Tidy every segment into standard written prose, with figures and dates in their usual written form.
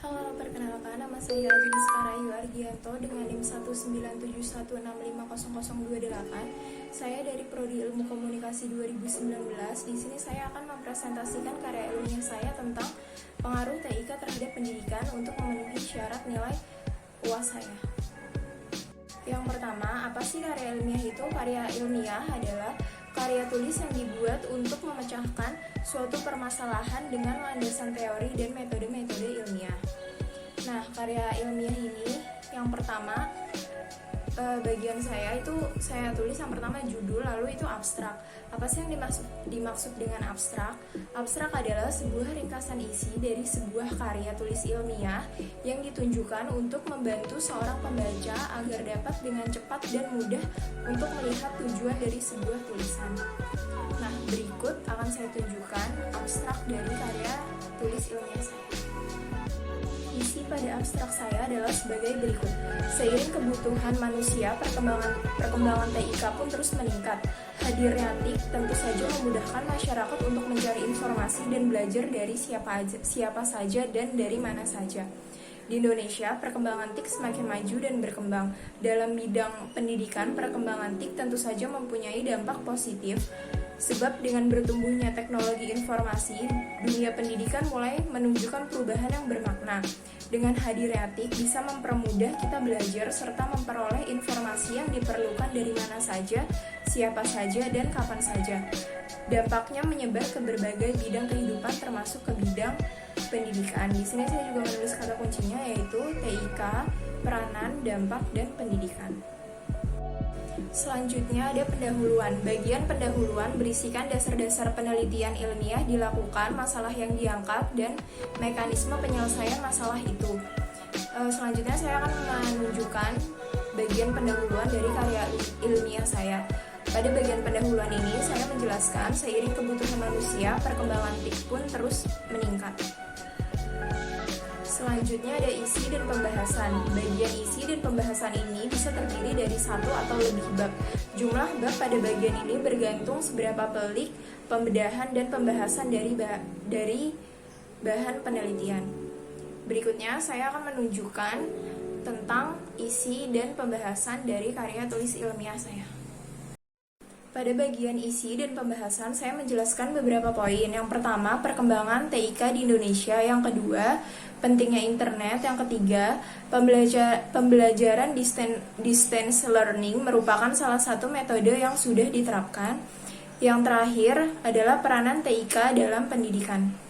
Halo, perkenalkan nama saya Ajeniska Rayu Argianto dengan NIM 19716500028. Saya dari Prodi Ilmu Komunikasi 2019. Di sini saya akan mempresentasikan karya ilmiah saya tentang pengaruh TIK terhadap pendidikan untuk memenuhi syarat nilai UAS saya. Yang pertama, apa sih karya ilmiah itu? Karya ilmiah adalah karya tulis yang dibuat untuk memecahkan suatu permasalahan dengan landasan teori dan metode-metode ilmiah. Nah, karya ilmiah ini yang pertama, bagian saya itu saya tulis yang pertama judul, lalu itu abstrak. Apa sih yang dimaksud dengan abstrak? Abstrak adalah sebuah ringkasan isi dari sebuah karya tulis ilmiah yang ditunjukkan untuk membantu seorang pembaca agar dapat dengan cepat dan mudah untuk melihat tujuan dari sebuah tulisan. Nah, berikut akan saya tunjukkan abstrak dari karya tulis ilmiah saya. Isi pada abstrak saya adalah sebagai berikut. Seiring kebutuhan manusia, perkembangan TIK pun terus meningkat. Hadirnya TIK tentu saja memudahkan masyarakat untuk mencari informasi dan belajar dari siapa saja dan dari mana saja. Di Indonesia, perkembangan TIK semakin maju dan berkembang. Dalam bidang pendidikan, perkembangan TIK tentu saja mempunyai dampak positif. Sebab dengan bertumbuhnya teknologi informasi, dunia pendidikan mulai menunjukkan perubahan yang bermakna. Dengan hadirnya TIK bisa mempermudah kita belajar serta memperoleh informasi yang diperlukan dari mana saja, siapa saja, dan kapan saja. Dampaknya menyebar ke berbagai bidang kehidupan termasuk ke bidang pendidikan. Di sini saya juga menulis kata kuncinya yaitu TIK, peranan, dampak, dan pendidikan. Selanjutnya ada pendahuluan. Bagian pendahuluan berisikan dasar-dasar penelitian ilmiah dilakukan, masalah yang diangkat, dan mekanisme penyelesaian masalah itu. Selanjutnya saya akan menunjukkan bagian pendahuluan dari karya ilmiah saya. Pada bagian pendahuluan ini saya menjelaskan seiring kebutuhan manusia, perkembangan TIK pun terus meningkat. Selanjutnya ada isi dan pembahasan. Bagian isi dan pembahasan ini bisa terdiri dari satu atau lebih bab. Jumlah bab pada bagian ini bergantung seberapa pelik pembedahan dan pembahasan dari bahan penelitian. Berikutnya saya akan menunjukkan tentang isi dan pembahasan dari karya tulis ilmiah saya. Pada bagian isi dan pembahasan, saya menjelaskan beberapa poin. Yang pertama, perkembangan TIK di Indonesia. Yang kedua, pentingnya internet. Yang ketiga, pembelajaran distance learning merupakan salah satu metode yang sudah diterapkan. Yang terakhir adalah peranan TIK dalam pendidikan.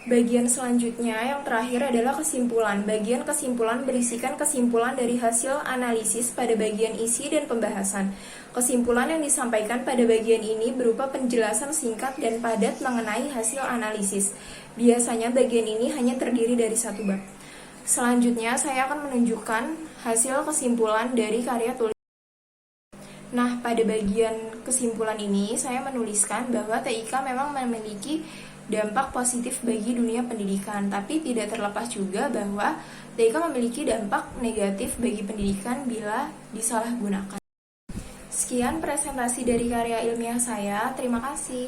Bagian selanjutnya yang terakhir adalah kesimpulan. Bagian kesimpulan berisikan kesimpulan dari hasil analisis pada bagian isi dan pembahasan. Kesimpulan yang disampaikan pada bagian ini berupa penjelasan singkat dan padat mengenai hasil analisis. Biasanya bagian ini hanya terdiri dari satu bab. Selanjutnya saya akan menunjukkan hasil kesimpulan dari karya tulis. Nah, pada bagian kesimpulan ini saya menuliskan bahwa TIK memang memiliki dampak positif bagi dunia pendidikan, tapi tidak terlepas juga bahwa TIK memiliki dampak negatif bagi pendidikan bila disalahgunakan. Sekian presentasi dari karya ilmiah saya. Terima kasih.